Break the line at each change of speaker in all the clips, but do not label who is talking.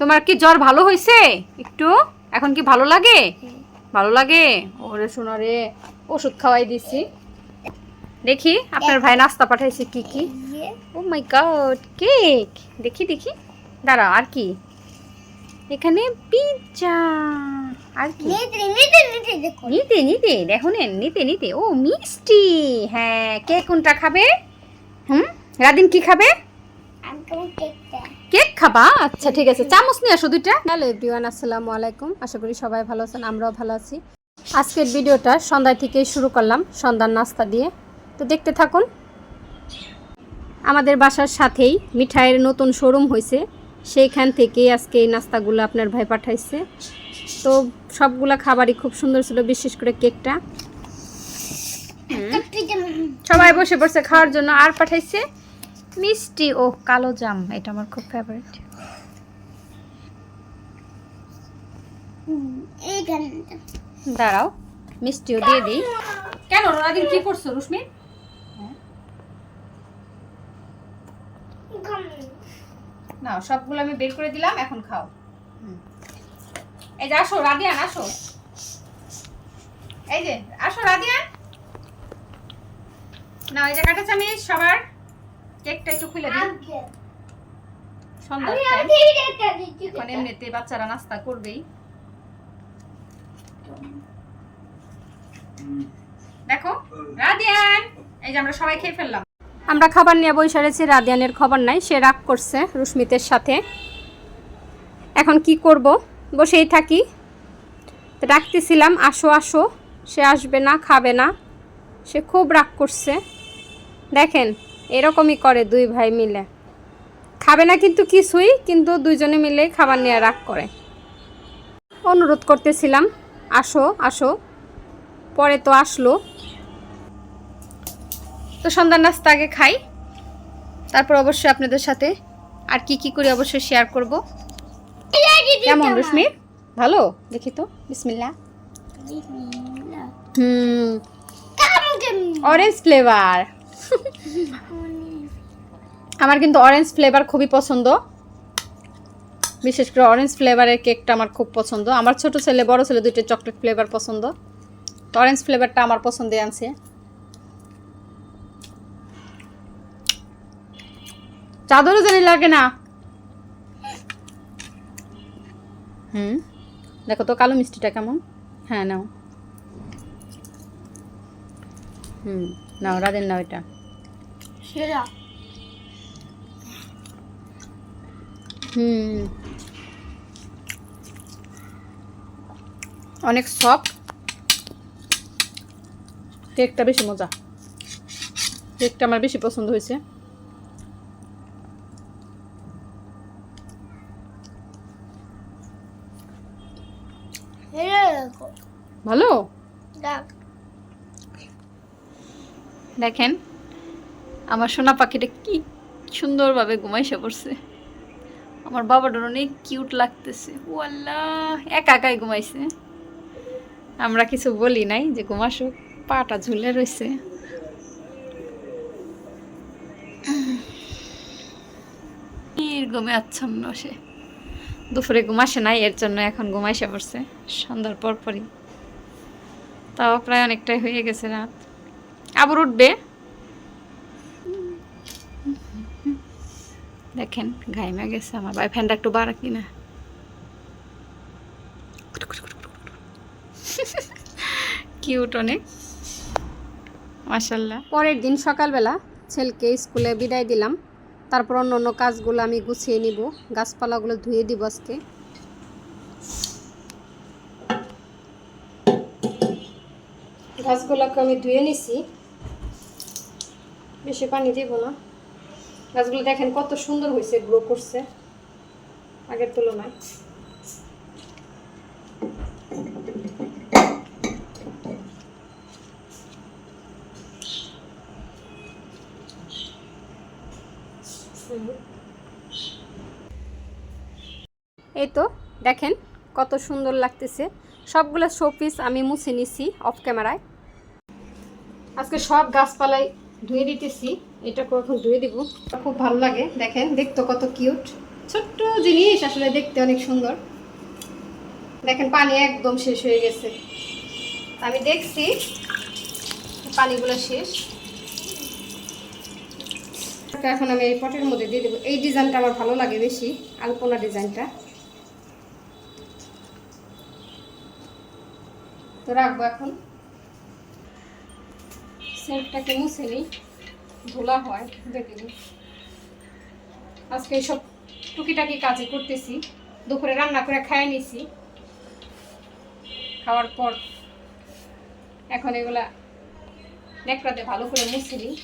তোমার কি জ্বর ভালো হয়েছে একটু? এখন কি ভালো লাগে? ভালো লাগে? ওরে শোনা রে, ওষুধ খাওয়াই দিছি। দেখি আপনার ভাই নাস্তা পাঠাইছে কি কি। ও মাই গড, কেক। দেখি দেখি, দাঁড়াও। আর কি এখানে? পিৎজা। আর কি? নিতে নিতে দেখো, নিতে নিতে। ও মিষ্টি। হ্যাঁ, কে কোনটা খাবে? রাদিন কি খাবে? কেক খাবা? আচ্ছা ঠিক আছে, চামচ নিয়ে আসো দুইটা। হ্যালো এভরিওয়ান, আসসালামু আলাইকুম। আশা করি সবাই ভালো আছেন, আমরাও ভালো আছি। আজকের ভিডিওটা সন্ধ্যা থেকে শুরু করলাম, সন্ধ্যার নাস্তা দিয়ে। তো দেখতে থাকুন। আমাদের বাসার সাথেই মিঠাইয়ের নতুন শোরুম হয়েছে, সেইখান থেকেই আজকে এই নাস্তাগুলো আপনার ভাই পাঠাইছে। তো সবগুলা খাবারই খুব সুন্দর ছিল, বিশেষ করে কেকটা। সবাই বসে পড়ছে খাওয়ার জন্য। আর পাঠাইছে মিষ্টি ও কালো জাম, এটা আমার খুব ফেভারিট। দাঁড়াও, মিষ্টিও দিয়ে দিই। কেন রাদিন কি করছো রুশমি? না, সবগুলো আমি বের করে দিলাম, এখন খাও। এই যে আসো রাদিয়ান, আসো। এই যে আসো রাদিয়ান। না, এই যে কাটা চামিচ সবার। কেকটা একটু খুলে দিন। সন্ধ্যার টাইম, এখন এমনিতে বাচ্চারা নাস্তা করবেই। দেখো রাদিয়ান, এই যে আমরা সবাই খেয়ে ফেললাম। আমরা খাবার নিয়ে বসে রয়েছি, রাদিয়ানের খবর নাই, সে রাগ করছে রুশমিতের সাথে। এখন কি করব, বসেই থাকি। ডাকতেছিলাম আসো আসো, সে আসবে না, খাবে না, সে খুব রাগ করছে। দেখেন এরকমই করে দুই ভাই মিলে, খাবে না কিন্তু কিছুই, কিন্তু দুইজনে মিলে খাবার নিয়ে রাগ করে। অনুরোধ করতেছিলাম আসো আসো, পরে তো আসলো। তো সন্ধ্যার নাস্তা আগে খাই, তারপর অবশ্যই আপনাদের সাথে আর কি কি করি অবশ্যই শেয়ার করব। কেমন রুশমি? ভালো? দেখি তো, বিসমিল্লাহ। Orange flavour. আমার কিন্তু অরেঞ্জ ফ্লেভার খুবই পছন্দ, বিশেষ করে অরেঞ্জ ফ্লেভারের কেকটা আমার খুব পছন্দ। আমার ছোট ছেলে বড় ছেলে দুইটা চকলেট ফ্লেভার পছন্দ, তো অরেঞ্জ ফ্লেভারটা আমার পছন্দে আনছে। চাদরও জানি লাগে না। দেখো তো কালো মিষ্টিটা কেমন। হ্যাঁ নাও, নাও রাধেন, নাও এটা। অনেক সফট, কেকটা বেশি মজা, কেকটা আমার বেশি পছন্দ হয়েছে। ভালো। দেখেন আমার সোনা পাখিটা কি সুন্দরভাবে ঘুমাইসে পড়ছে। আমার বাবাটার অনেক কিউট লাগতেছে। ও আল্লাহ, একা একাই ঘুমাইছে, আমরা কিছু বলি নাই যে ঘুমাসুক, পাটা ঝুলে রয়েছে। ঘুমে আচ্ছন্ন সে, দুপুরে ঘুমাসে নাই, এর জন্য এখন ঘুমাইসে পড়ছে সন্ধ্যার পরপরই। তাও প্রায় অনেকটাই হয়ে গেছে রাত, আবার উঠবে। দেখেন ঘাইমা গেছে আমার ভাই, ফ্যানটা একটু বাড়া কিনা। কিউট অনেক, মাশাআল্লাহ। পরের দিন সকালবেলা ছেলেকে স্কুলে বিদায় দিলাম, তারপর অন্য অন্য কাজগুলো আমি গুছিয়ে নিব, গাছপালাগুলো ধুয়ে দিব আজকে। গাছগুলোকে আমি ধুয়ে নিছি, বেশি পানি দেব না। গাছগুলো দেখেন কত সুন্দর হয়েছে, গ্রো করছে আগের তুলনায়। এই তো দেখেন কত সুন্দর লাগতেছে। সবগুলো শোপিস আমি মুছে নিছি অফ ক্যামেরায়। আজকে সব গাছপালাই ধুয়ে দিতেছি, এটা এখন ধুয়ে দিব। খুব ভালো লাগে, দেখেন দেখতে কত কিউট। ছোট্ট জিনিস আসলে দেখতে অনেক সুন্দর। দেখেন পানি একদম শেষ হয়ে গেছে, আমি দেখছি পানিগুলো শেষ। এখন আমি এই পটের মধ্যে দিয়ে দেবো। এই ডিজাইনটা আমার ভালো লাগে বেশি, আলপনা ডিজাইনটা। তো রাখবো। এখন সেলফটাকে মুছে নিই, ধুলা হয় দেখে নিই। আজকে এইসব টুকিটাকি কাজে করতেছি, দুপুরে রান্না করে খাইয়ে নিছি। খাওয়ার পর এখন এগুলা নেকড়াতে ভালো করে মুছে নিই।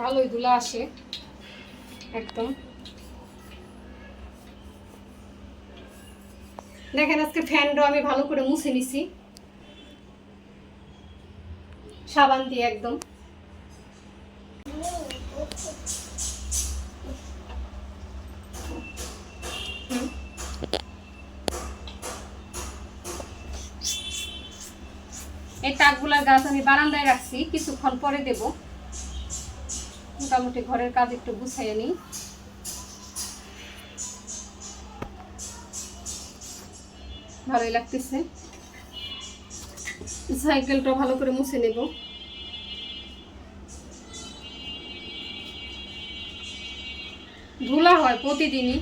ভালোই ধুলা আসে একদম। দেখেন আজকে ফ্যানটাও আমি ভালো করে মুছে নিছি সাবান দিয়ে একদম। এই টাকগুলার গাছ আমি বারান্দায় রাখছি, কিছুক্ষণ পরে দেব। মোটামুটি ঘরের কাজ একটু গুছাইয়ে নিই। ভালোই লাগতেছে। সাইকেলটা ভালো করে মুছে নেব। ধুলা হয় প্রতিদিনই,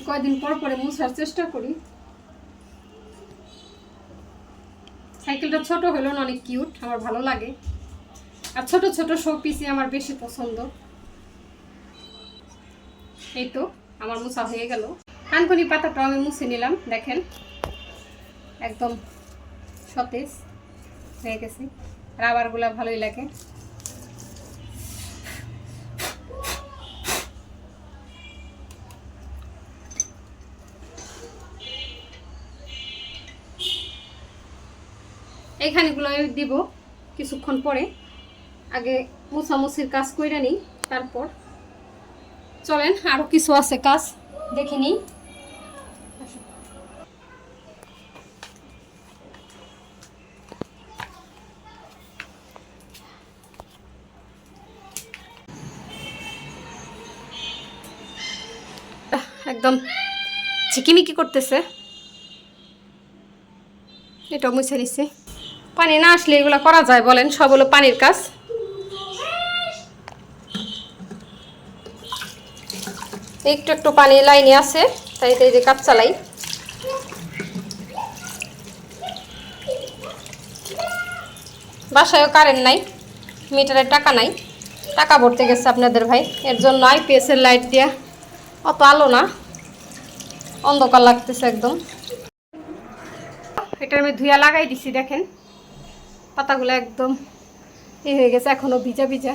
কয়দিন পর পরে মুছার চেষ্টা করি। সাইকেলটা ছোট হলো না, অনেক কিউট, আমার ভালো লাগে। আর ছোট ছোট শো পিসই আমার বেশি পছন্দ। এই তো আমার মুছা হয়ে গেল। কানকুনি পাতাটাও আমি মুছে নিলাম, দেখেন একদম সতেজ হয়ে গেছে। রাবারগুলা ভালোই লাগে। এইখানেগুলো দিব কিছুক্ষণ পরে। আগে মুছামুছির কাজ কইরা নিই, তারপর চলেন আরো কিছু আছে কাজ দেখে নিই। একদম ঝিকিমিকি করতেছে, এটা মুছে নিচ্ছে। পানি না আসলে এগুলো করা যায় বলেন? সব হলো পানির কাজ। একটু একটু পানি লাইনে আছে, তাই এই যে কাজ চালাই। বাসায়ও কারেন্ট নাই, মিটারের টাকা নাই, টাকা ভরতে গেছে আপনাদের ভাই। এর জন্য আইপিএসের লাইট দিয়া অত আলো না, অন্ধকার লাগতেছে একদম। এটা আমি ধুয়া লাগাই দিছি, দেখেন পাতাগুলো একদম হয়ে গেছে, এখনো ভিজা ভিজা।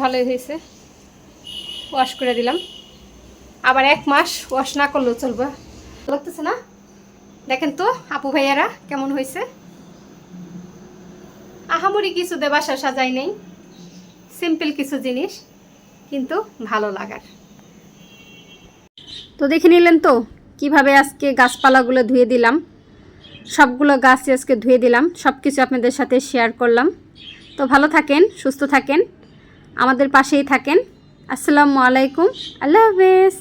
ভালোই হয়েছে, ওয়াশ করে দিলাম। আবার 1 মাস ওয়াশ না করলেও চলবে, লাগতেছে না? দেখেন তো আপু ভাইয়ারা কেমন হয়েছে। আহামরি কিছু দে বাসা সাজাই নেই, সিম্পল কিছু জিনিস, কিন্তু ভালো লাগার। তো দেখে নিলেন তো কিভাবে আজকে গাছপালাগুলো ধুয়ে দিলাম। সবগুলো গাছ আজকে ধুয়ে দিলাম, সব কিছু আপনাদের সাথে শেয়ার করলাম। তো ভালো থাকেন, সুস্থ থাকেন, আমাদের পাশেই থাকেন। আসসালামু আলাইকুম, আল্লাহ হাফেজ।